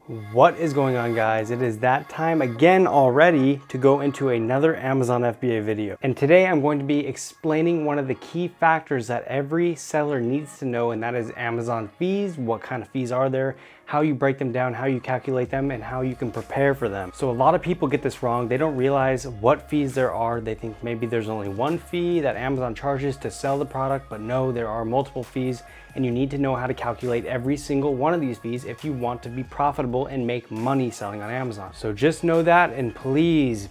What is going on, guys? It is that time again already to go into another Amazon FBA video. And today I'm going to be explaining one of the key factors that every seller needs to know, and that is Amazon fees. What kind of fees are there? How you break them down, how you calculate them, and how you can prepare for them. So a lot of people get this wrong. They don't realize what fees there are. They think maybe there's only one fee that Amazon charges to sell the product, but no, there are multiple fees, and you need to know how to calculate every single one of these fees if you want to be profitable and make money selling on Amazon. So just know that, and please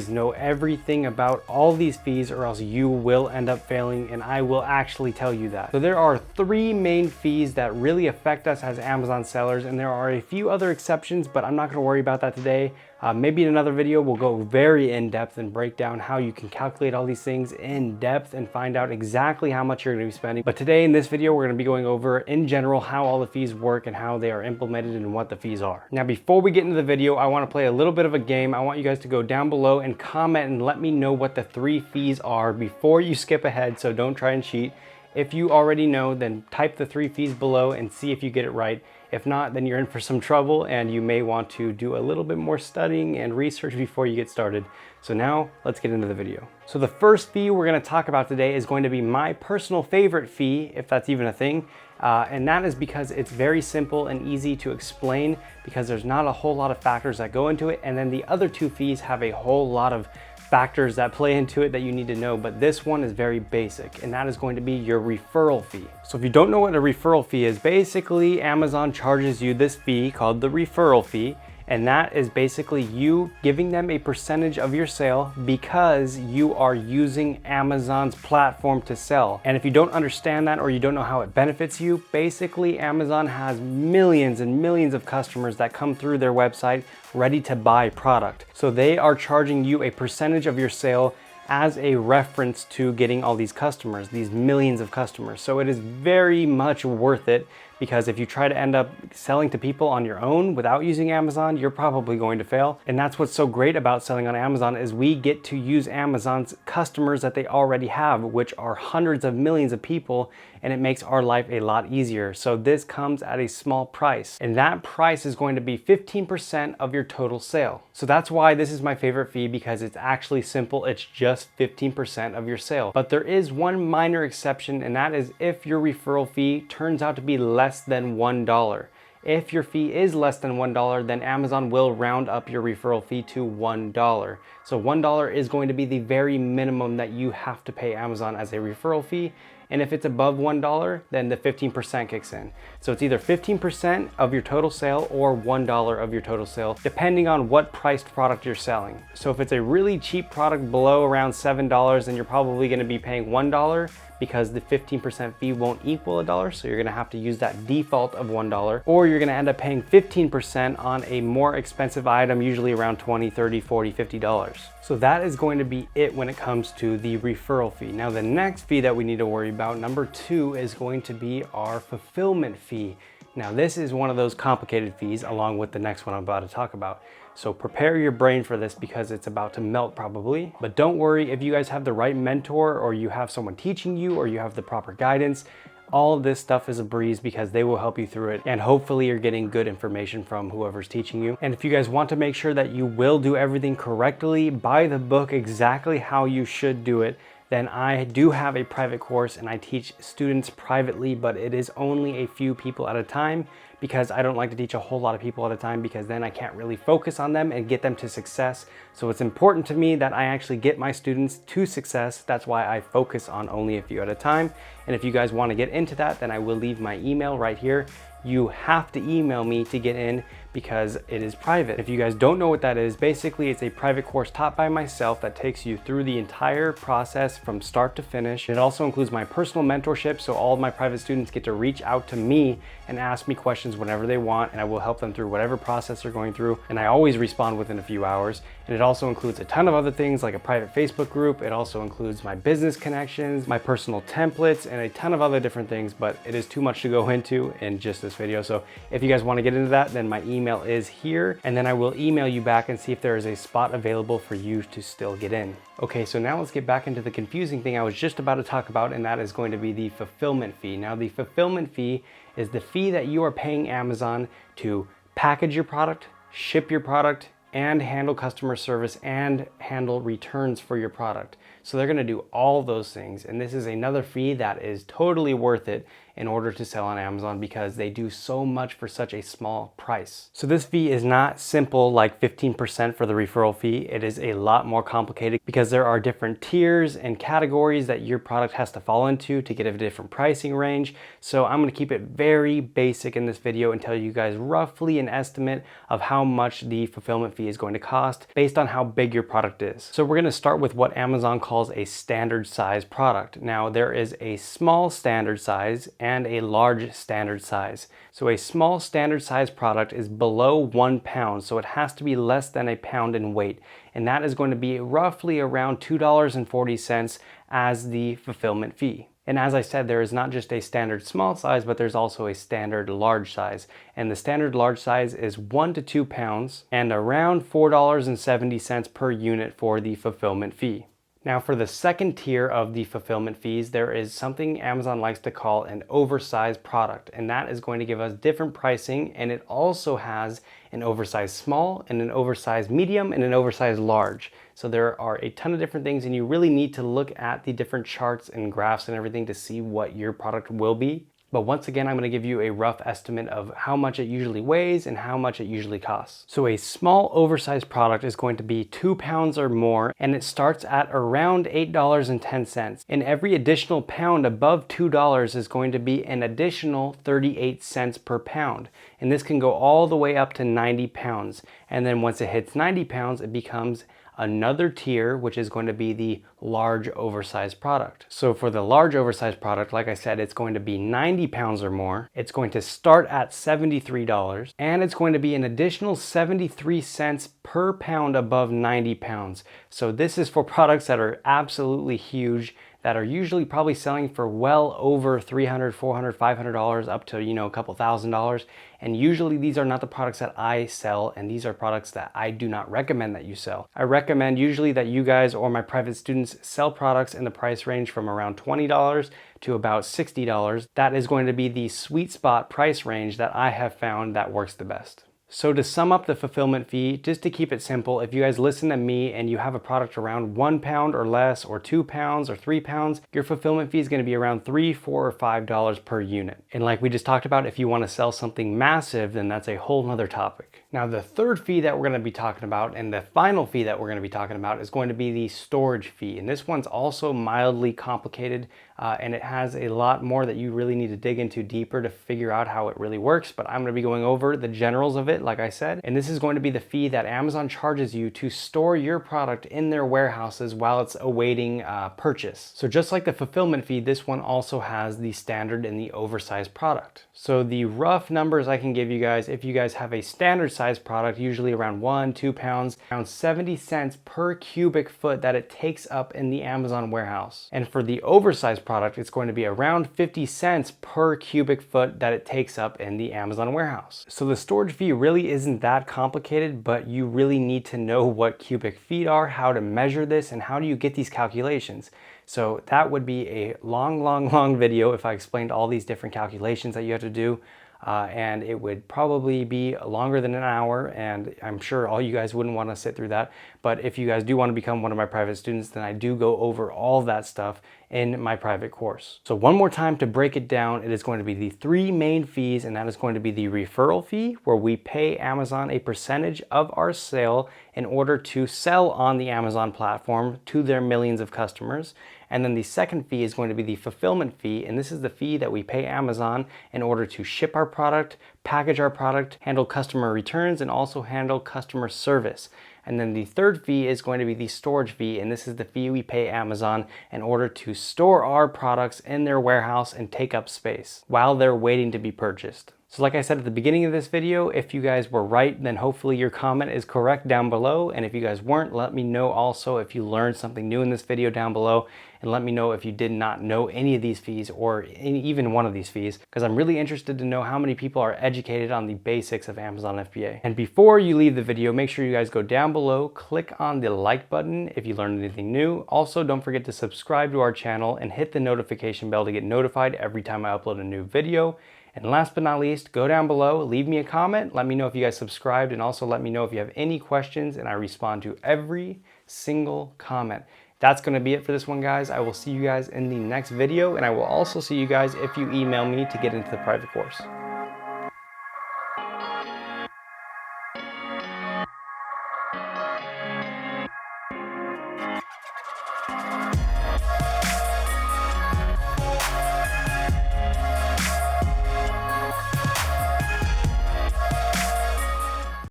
know everything about all these fees, or else you will end up failing, and I will actually tell you that. So there are three main fees that really affect us as Amazon sellers, and there are a few other exceptions, but I'm not going to worry about that today. Maybe in another video we'll go very in depth and break down how you can calculate all these things in depth and find out exactly how much you're going to be spending. But today in this video we're going to be going over in general how all the fees work and how they are implemented and what the fees are. Now before we get into the video, I want to play a little bit of a game. I want you guys to go down below and comment and let me know what the three fees are before you skip ahead, so don't try and cheat. If you already know, then type the three fees below and see if you get it right. If not, then you're in for some trouble and you may want to do a little bit more studying and research before you get started. So now let's get into the video. So the first fee we're going to talk about today is going to be my personal favorite fee, if that's even a thing. And that is because it's very simple and easy to explain, because there's not a whole lot of factors that go into it. And then the other two fees have a whole lot of factors that play into it that you need to know, but this one is very basic, and that is going to be your referral fee. So if you don't know what a referral fee is, basically Amazon charges you this fee called the referral fee, and that is basically you giving them a percentage of your sale because you are using Amazon's platform to sell. And if you don't understand that, or you don't know how it benefits you, basically Amazon has millions and millions of customers that come through their website ready to buy product. So they are charging you a percentage of your sale as a reference to getting all these customers, these millions of customers. So it is very much worth it, because if you try to end up selling to people on your own without using Amazon, you're probably going to fail. And that's what's so great about selling on Amazon, is we get to use Amazon's customers that they already have, which are hundreds of millions of people, and it makes our life a lot easier. So this comes at a small price, and that price is going to be 15% of your total sale. So that's why this is my favorite fee, because it's actually simple. It's just 15% of your sale. But there is one minor exception, and that is if your referral fee turns out to be less than $1. If your fee is less than $1, then Amazon will round up your referral fee to $1. So $1 is going to be the very minimum that you have to pay Amazon as a referral fee. And if it's above $1, then the 15% kicks in. So it's either 15% of your total sale or $1 of your total sale, depending on what priced product you're selling. So if it's a really cheap product below around $7, then you're probably going to be paying $1, because the 15% fee won't equal $1. So you're going to have to use that default of $1, or you're going to end up paying 15% on a more expensive item, usually around $20, $30, $40, $50. So that is going to be it when it comes to the referral fee. Now the next fee that we need to worry about, number 2, is going to be our fulfillment fee. Now this is one of those complicated fees, along with the next one I'm about to talk about. So prepare your brain for this, because it's about to melt probably. But don't worry, if you guys have the right mentor, or you have someone teaching you, or you have the proper guidance, all of this stuff is a breeze, because they will help you through it. And hopefully you're getting good information from whoever's teaching you. And if you guys want to make sure that you will do everything correctly, by the book, exactly how you should do it, then I do have a private course, and I teach students privately, but it is only a few people at a time, because I don't like to teach a whole lot of people at a time, because then I can't really focus on them and get them to success. So it's important to me that I actually get my students to success. That's why I focus on only a few at a time. And if you guys want to get into that, then I will leave my email right here. You have to email me to get in, because it is private. If you guys don't know what that is, basically it's a private course taught by myself that takes you through the entire process from start to finish. It also includes my personal mentorship, so all of my private students get to reach out to me and ask me questions whenever they want, and I will help them through whatever process they're going through, and I always respond within a few hours. And it also includes a ton of other things, like a private Facebook group. It also includes my business connections, my personal templates, and a ton of other different things, but it is too much to go into in just this video. So if you guys want to get into that, then my email is here, and then I will email you back and see if there is a spot available for you to still get in. Okay, so now let's get back into the confusing thing I was just about to talk about, and that is going to be the fulfillment fee. Now the fulfillment fee is the fee that you are paying Amazon to package your product, ship your product, and handle customer service and handle returns for your product. So they're gonna do all those things. And this is another fee that is totally worth it in order to sell on Amazon because they do so much for such a small price. So this fee is not simple like 15% for the referral fee. It is a lot more complicated because there are different tiers and categories that your product has to fall into to get a different pricing range. So I'm gonna keep it very basic in this video and tell you guys roughly an estimate of how much the fulfillment fee is going to cost based on how big your product is. So we're gonna start with what Amazon calls a standard size product. Now there is a small standard size and a large standard size. So a small standard size product is below 1 pound, so it has to be less than a pound in weight. And that is going to be roughly around $2.40 as the fulfillment fee. And as I said, there is not just a standard small size, but there's also a standard large size. And the standard large size is 1 to 2 pounds and around $4.70 per unit for the fulfillment fee. Now for the second tier of the fulfillment fees, there is something Amazon likes to call an oversized product, and that is going to give us different pricing, and it also has an oversized small and an oversized medium and an oversized large. So there are a ton of different things, and you really need to look at the different charts and graphs and everything to see what your product will be. But once again, I'm going to give you a rough estimate of how much it usually weighs and how much it usually costs. So a small oversized product is going to be 2 pounds or more, and it starts at around $8.10. And every additional pound above $2 is going to be an additional 38 cents per pound. And this can go all the way up to 90 pounds. And then once it hits 90 pounds, it becomes another tier, which is going to be the large oversized product. So for the large oversized product, like I said, it's going to be 90 pounds or more. It's going to start at $73, and it's going to be an additional 73 cents per pound above 90 pounds. So this is for products that are absolutely huge, that are usually probably selling for well over $300, $400, $500 up to, a couple $1,000s. And usually these are not the products that I sell, and these are products that I do not recommend that you sell. I recommend usually that you guys or my private students sell products in the price range from around $20 to about $60. That is going to be the sweet spot price range that I have found that works the best. So to sum up the fulfillment fee, just to keep it simple, if you guys listen to me and you have a product around 1 pound or less, or 2 pounds or 3 pounds, your fulfillment fee is going to be around $3, $4, or $5 per unit. And like we just talked about, if you want to sell something massive, then that's a whole nother topic. Now the third fee that we're going to be talking about, and the final fee that we're going to be talking about, is going to be the storage fee. And this one's also mildly complicated, and it has a lot more that you really need to dig into deeper to figure out how it really works. But I'm going to be going over the generals of it, like I said, and this is going to be the fee that Amazon charges you to store your product in their warehouses while it's awaiting purchase. So just like the fulfillment fee, this one also has the standard and the oversized product. So the rough numbers I can give you guys, if you guys have a standard size product, usually around 1, 2 pounds, around 70 cents per cubic foot that it takes up in the Amazon warehouse. And for the oversized product, it's going to be around 50 cents per cubic foot that it takes up in the Amazon warehouse. So the storage fee really isn't that complicated, but you really need to know what cubic feet are, how to measure this, and how do you get these calculations. So that would be a long video if I explained all these different calculations that you have to do. And it would probably be longer than an hour, and I'm sure all you guys wouldn't want to sit through that. But if you guys do want to become one of my private students, then I do go over all that stuff in my private course. So one more time to break it down, it is going to be the 3 main fees, and that is going to be the referral fee, where we pay Amazon a percentage of our sale in order to sell on the Amazon platform to their millions of customers. And then the second fee is going to be the fulfillment fee, and this is the fee that we pay Amazon in order to ship our product, package our product, handle customer returns, and also handle customer service. And then the third fee is going to be the storage fee, and this is the fee we pay Amazon in order to store our products in their warehouse and take up space while they're waiting to be purchased. So like I said at the beginning of this video, if you guys were right, then hopefully your comment is correct down below. And if you guys weren't, let me know also if you learned something new in this video down below. And let me know if you did not know any of these fees or even one of these fees, because I'm really interested to know how many people are educated on the basics of Amazon FBA. And before you leave the video, make sure you guys go down below, click on the like button if you learned anything new. Also, don't forget to subscribe to our channel and hit the notification bell to get notified every time I upload a new video. And last but not least, go down below, leave me a comment, let me know if you guys subscribed, and also let me know if you have any questions, and I respond to every single comment. That's going to be it for this one, guys. I will see you guys in the next video, and I will also see you guys if you email me to get into the private course.